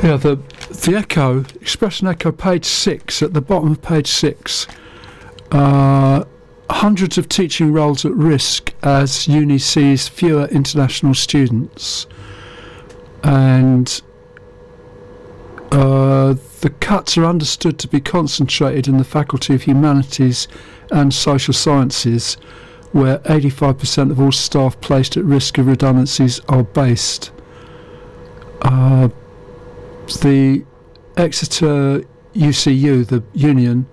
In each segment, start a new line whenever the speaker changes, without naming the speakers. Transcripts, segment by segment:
Yeah, the Echo, Express and Echo, page 6, at the bottom of page 6, hundreds of teaching roles at risk as uni sees fewer international students. And the cuts are understood to be concentrated in the Faculty of Humanities and Social Sciences, where 85% of all staff placed at risk of redundancies are based. The Exeter UCU, the union,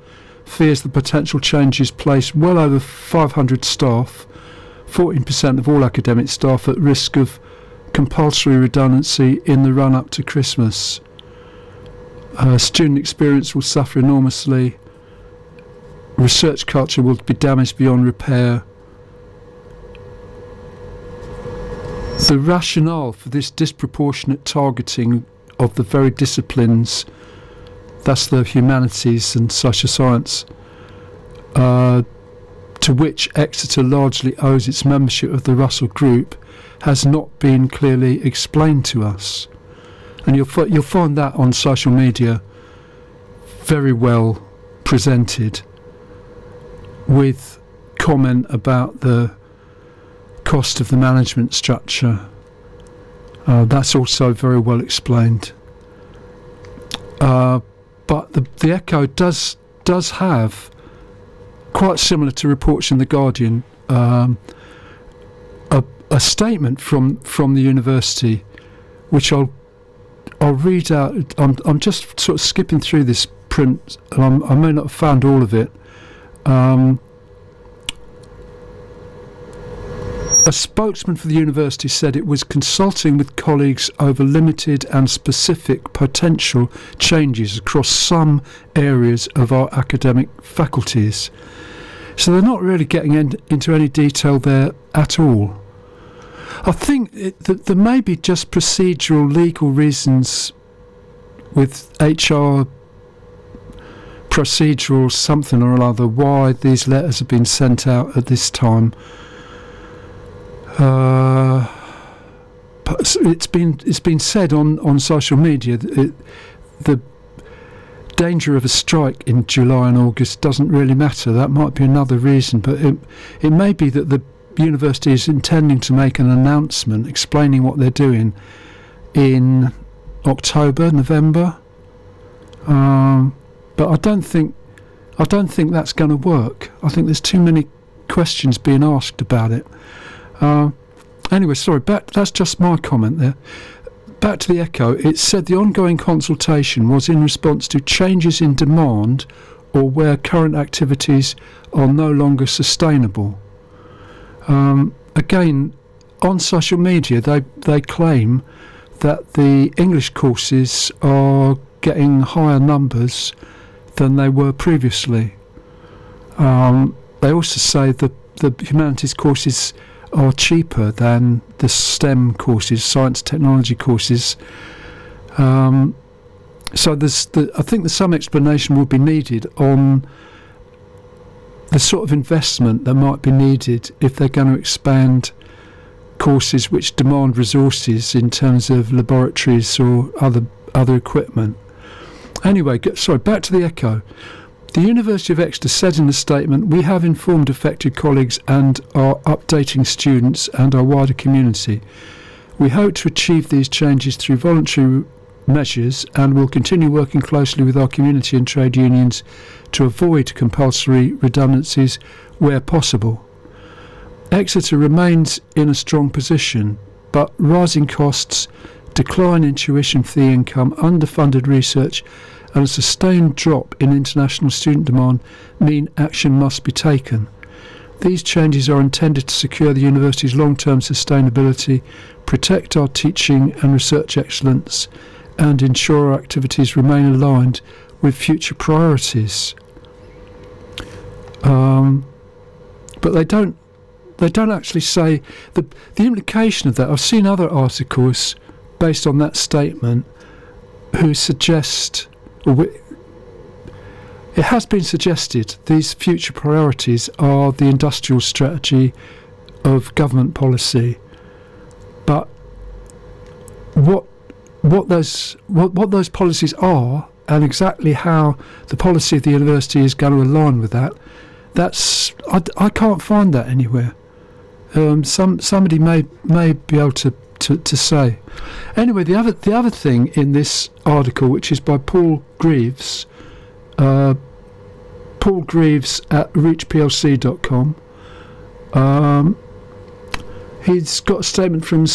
fears the potential changes place well over 500 staff, 14% of all academic staff, at risk of compulsory redundancy in the run-up to Christmas. Student experience will suffer enormously. Research culture will be damaged beyond repair. The rationale for this disproportionate targeting of the very disciplines, thus the humanities and social science, to which Exeter largely owes its membership of the Russell Group, has not been clearly explained to us. And you'll find that on social media very well presented, with comment about the cost of the management structure. That's also very well explained. But the Echo does have, quite similar to reports in The Guardian, a statement from the university, which I'll read out. I'm just sort of skipping through this print, and I may not have found all of it. A spokesman for the university said it was consulting with colleagues over limited and specific potential changes across some areas of our academic faculties. So they're not really getting into any detail there at all. I think that there may be just procedural legal reasons with HR procedural something or other why these letters have been sent out at this time. It's been said on social media that the danger of a strike in July and August doesn't really matter. That might be another reason, but it may be that the university is intending to make an announcement explaining what they're doing in October, November. But I don't think that's going to work. I think there's too many questions being asked about it. Anyway, sorry, that's just my comment there. Back to the Echo, it said the ongoing consultation was in response to changes in demand or where current activities are no longer sustainable. Again, on social media, they claim that the English courses are getting higher numbers than they were previously. They also say that the humanities courses are cheaper than the STEM courses, science technology courses. So I think there's some explanation will be needed on the sort of investment that might be needed if they're going to expand courses which demand resources in terms of laboratories or other equipment. Anyway, back to the Echo. The University of Exeter said in a statement, "We have informed affected colleagues and are updating students and our wider community. We hope to achieve these changes through voluntary measures and will continue working closely with our community and trade unions to avoid compulsory redundancies where possible. Exeter remains in a strong position, but rising costs, decline in tuition fee income, underfunded research and a sustained drop in international student demand mean action must be taken. These changes are intended to secure the university's long-term sustainability, protect our teaching and research excellence, and ensure our activities remain aligned with future priorities." But they don't actually say the implication of that. I've seen other articles based on that statement who suggest, it has been suggested, these future priorities are the industrial strategy of government policy. But what what those policies are, and exactly how the policy of the university is going to align with that. I can't find that anywhere. Somebody may be able to say. Anyway, the other thing in this article, which is by Paul Greaves at reachplc.com, he's got a statement from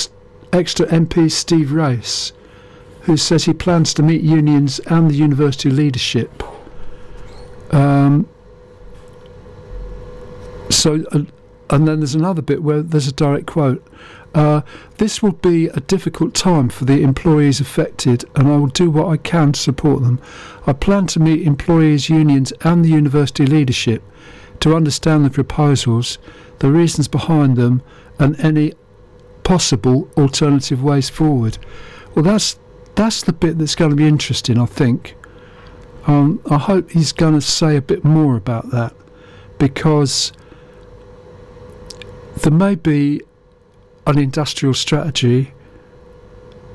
Exeter MP Steve Race, who says he plans to meet unions and the university leadership. And then there's another bit where there's a direct quote. This will be a difficult time for the employees affected, and I will do what I can to support them. I plan to meet employees, unions and the university leadership to understand the proposals, the reasons behind them, and any possible alternative ways forward. Well, that's the bit that's going to be interesting, I think. I hope he's going to say a bit more about that, because there may be an industrial strategy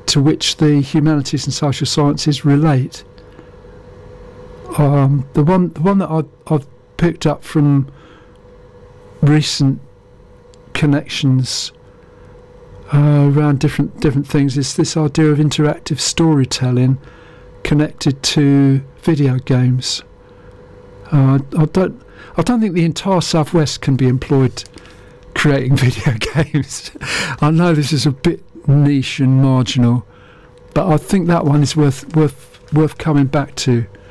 to which the humanities and social sciences relate. The one that I've picked up from recent connections around different things is this idea of interactive storytelling connected to video games. I don't think the entire Southwest can be employed creating video games. I know this is a bit niche and marginal, but I think that one is worth coming back to.